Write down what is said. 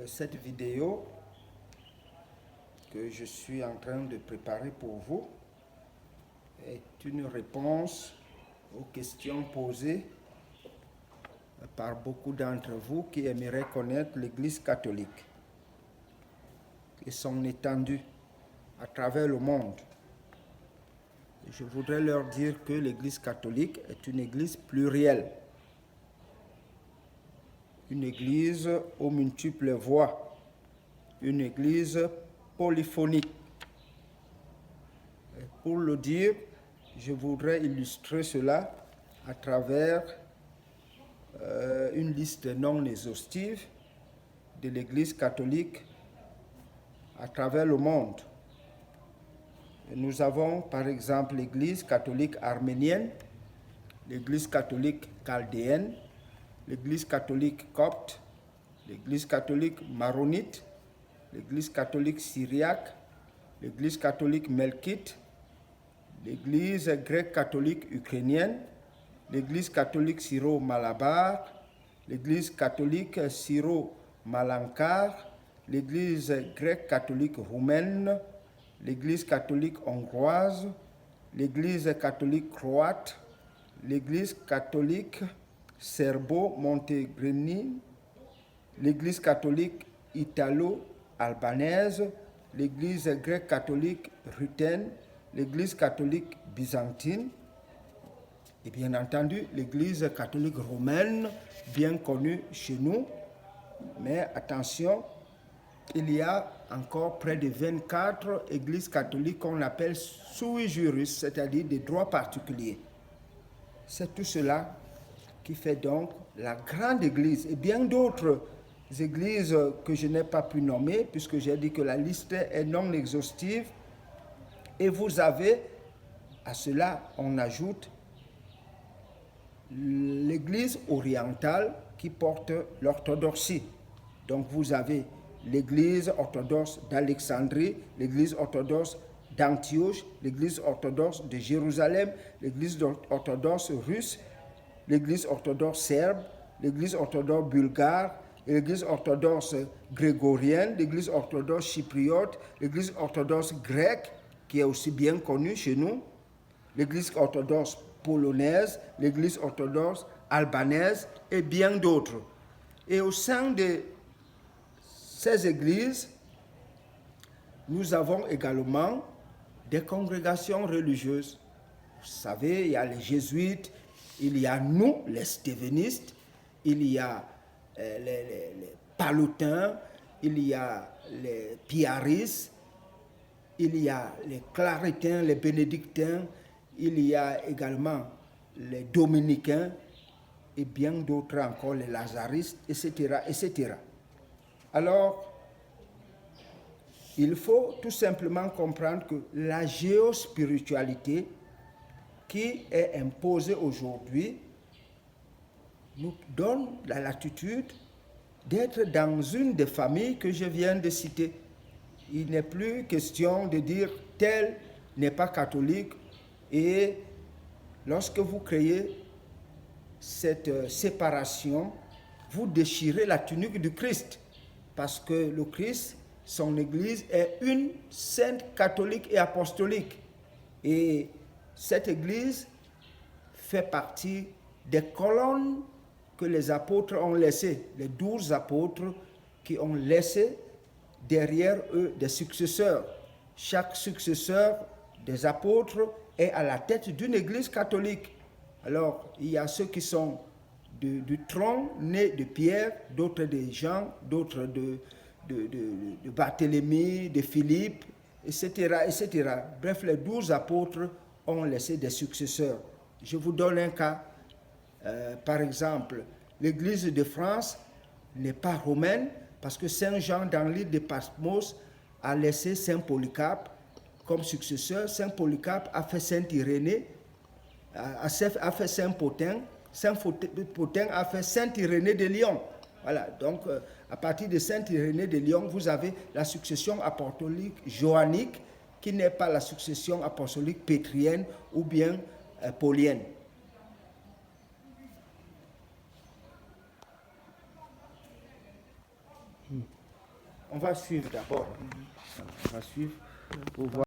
Cette vidéo que je suis en train de préparer pour vous est une réponse aux questions posées par beaucoup d'entre vous qui aimeraient connaître l'Église catholique et son étendue à travers le monde. Et je voudrais leur dire que l'Église catholique est une Église plurielle, une Église aux multiples voix, une Église polyphonique. Et pour le dire, je voudrais illustrer cela à travers une liste non exhaustive de l'Église catholique à travers le monde. Et nous avons par exemple l'Église catholique arménienne, l'Église catholique chaldéenne, l'Église catholique copte, l'Église catholique maronite, l'Église catholique syriaque, l'Église catholique melkite, l'Église grecque catholique ukrainienne, l'Église catholique syro-malabar, l'Église catholique syro-malankar, l'Église grecque catholique roumaine, l'Église catholique hongroise, l'Église catholique croate, l'Église catholique serbo-monténégrine, l'Église catholique italo-albanaise, l'Église grecque catholique ruthène, l'Église catholique byzantine et bien entendu l'Église catholique romaine, bien connue chez nous. Mais attention, il y a encore près de 24 églises catholiques qu'on appelle sui juris, c'est-à-dire des droits particuliers. C'est tout cela qui fait donc la grande église et bien d'autres églises que je n'ai pas pu nommer puisque j'ai dit que la liste est non exhaustive. Et vous avez, à cela on ajoute l'église orientale qui porte l'orthodoxie. Donc vous avez l'église orthodoxe d'Alexandrie, l'église orthodoxe d'Antioche, l'église orthodoxe de Jérusalem, l'église orthodoxe russe, l'église orthodoxe serbe, l'église orthodoxe bulgare, l'église orthodoxe grégorienne, l'église orthodoxe chypriote, l'église orthodoxe grecque, qui est aussi bien connue chez nous, l'église orthodoxe polonaise, l'église orthodoxe albanaise et bien d'autres. Et au sein de ces églises, nous avons également des congrégations religieuses. Vous savez, il y a les jésuites, il y a nous, les stévénistes, il y a les pallottins, il y a les piaristes, il y a les clarétins, les bénédictins, il y a également les dominicains et bien d'autres encore, les lazaristes, etc., etc. Alors, il faut tout simplement comprendre que la géospiritualité qui est imposée aujourd'hui nous donne la latitude d'être dans une des familles que je viens de citer. Il n'est plus question de dire tel n'est pas catholique et lorsque vous créez cette séparation, vous déchirez la tunique du Christ parce que le Christ, son Église est une sainte catholique et apostolique. Et cette Église fait partie des colonnes que les apôtres ont laissées, les 12 apôtres qui ont laissé derrière eux des successeurs. Chaque successeur des apôtres est à la tête d'une Église catholique. Alors, il y a ceux qui sont du tronc né de Pierre, d'autres de Jean, d'autres de Barthélemy, de Philippe, etc., etc. Bref, les 12 apôtres ont laissé des successeurs. Je vous donne un cas. Par exemple, l'Église de France n'est pas romaine parce que Saint Jean, dans l'île de Patmos, a laissé Saint Polycarpe comme successeur. Saint Polycarpe a fait Saint Irénée, a fait Saint Pothin. Saint Pothin a fait Saint Irénée de Lyon. Voilà, donc à partir de Saint Irénée de Lyon, vous avez la succession apostolique joannique qui n'est pas la succession apostolique pétrienne ou bien paulienne. On va suivre d'abord. On va suivre pour voir.